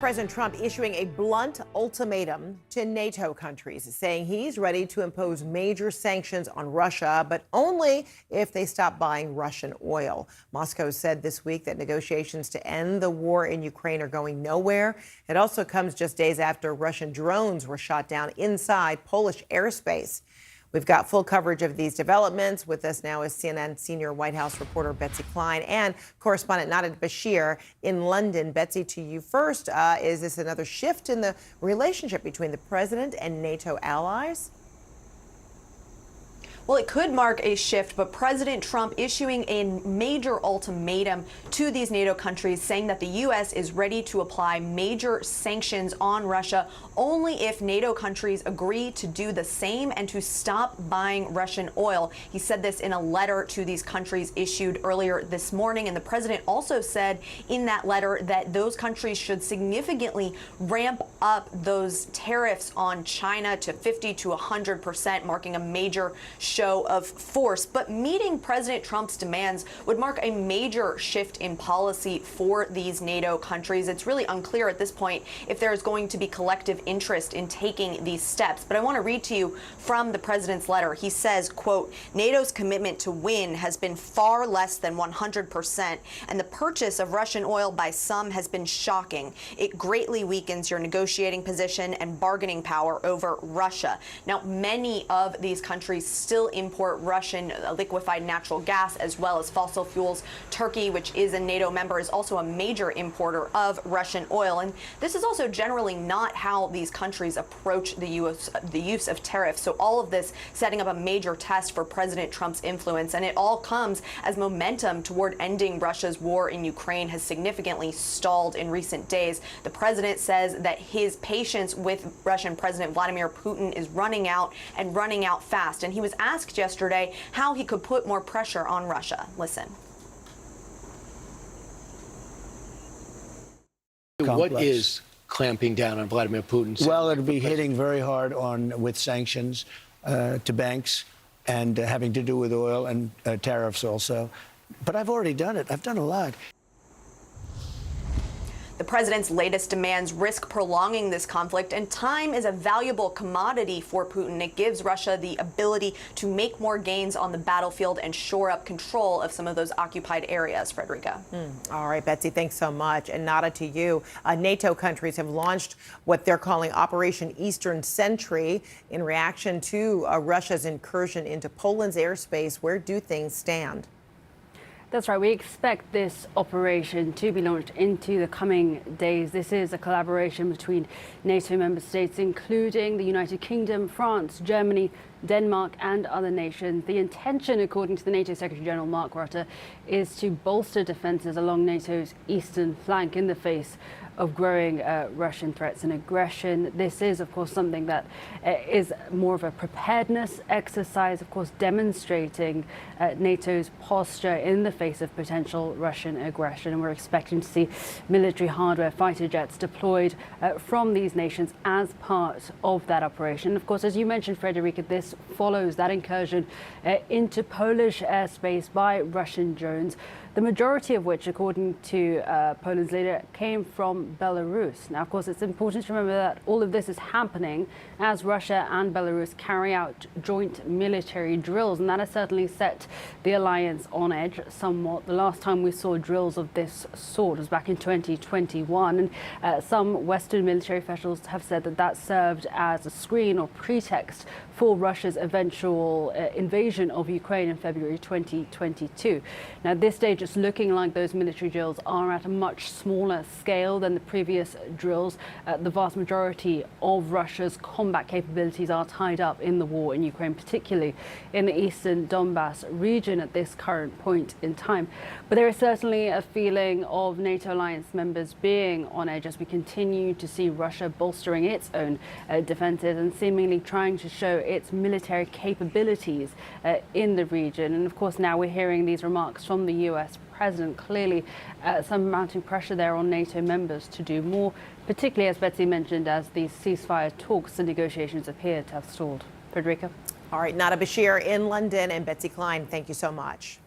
President Trump issuing a blunt ultimatum to NATO countries, saying he's ready to impose major sanctions on Russia, but only if they stop buying Russian oil. Moscow said this week that negotiations to end the war in Ukraine are going nowhere. It also comes just days after Russian drones were shot down inside Polish airspace. We've got full coverage of these developments. With us now is CNN senior White House reporter Betsy Klein and correspondent Nada Bashir in London. Betsy, to you first. Is this another shift in the relationship between the president and NATO allies? Well, it could mark a shift, but President Trump issuing a major ultimatum to these NATO countries, saying that the U.S. is ready to apply major sanctions on Russia only if NATO countries agree to do the same and to stop buying Russian oil. He said this in a letter to these countries issued earlier this morning. And the president also said in that letter that those countries should significantly ramp up those tariffs on China to 50 to 100%, marking a major show of force. But meeting President Trump's demands would mark a major shift in policy for these NATO countries. It's really unclear at this point if there is going to be collective interest in taking these steps. But I want to read to you from the president's letter. He says, quote, NATO's commitment to win has been far less than 100%, and the purchase of Russian oil by some has been shocking. It greatly weakens your negotiating position and bargaining power over Russia. Now, many of these countries still import Russian liquefied natural gas as well as fossil fuels. Turkey, which is a NATO member, is also a major importer of Russian oil. And this is also generally not how these countries approach the use of tariffs. So all of this setting up a major test for President Trump's influence. And it all comes as momentum toward ending Russia's war in Ukraine has significantly stalled in recent days. The president says that his patience with Russian President Vladimir Putin is running out and running out fast. And he was asked yesterday how he could put more pressure on Russia. Listen. What is clamping down on Vladimir Putin? Well, it'll be hitting very hard with sanctions to banks and having to do with oil and tariffs also. But I've already done it. I've done a lot. The president's latest demands risk prolonging this conflict, and time is a valuable commodity for Putin. It gives Russia the ability to make more gains on the battlefield and shore up control of some of those occupied areas. Frederica. All right, Betsy, thanks so much. And Nada, to you. NATO countries have launched what they're calling Operation Eastern Sentry in reaction to Russia's incursion into Poland's airspace. Where do things stand? That's right. We expect this operation to be launched into the coming days. This is a collaboration between NATO member states, including the United Kingdom, France, Germany, Denmark and other nations. The intention, according to the NATO Secretary General Mark Rutte, is to bolster defences along NATO's eastern flank in the face of growing Russian threats and aggression. This is, of course, something that is more of a preparedness exercise, of course, demonstrating NATO's posture in the face of potential Russian aggression. And we're expecting to see military hardware, fighter jets deployed from these nations as part of that operation. Of course, as you mentioned, Frederica, this follows that incursion into Polish airspace by Russian drones, the majority of which, according to Poland's leader, came from Belarus. Now, of course, it's important to remember that all of this is happening as Russia and Belarus carry out joint military drills, and that has certainly set the alliance on edge somewhat. The last time we saw drills of this sort was back in 2021, and some Western military officials have said that that served as a screen or pretext for Russia's eventual invasion of Ukraine in February 2022. Now, at this stage, it's looking like those military drills are at a much smaller scale than the previous drills. The vast majority of Russia's combat capabilities are tied up in the war in Ukraine, particularly in the eastern Donbass region at this current point in time. But there is certainly a feeling of NATO alliance members being on edge as we continue to see Russia bolstering its own defences and seemingly trying to show its military capabilities in the region. And of course, now we're hearing these remarks from the US president. Clearly, some mounting pressure there on NATO members to do more, particularly, as Betsy mentioned, as these ceasefire talks and negotiations appear to have stalled. Frederica. All right, Nada Bashir in London and Betsy Klein, thank you so much.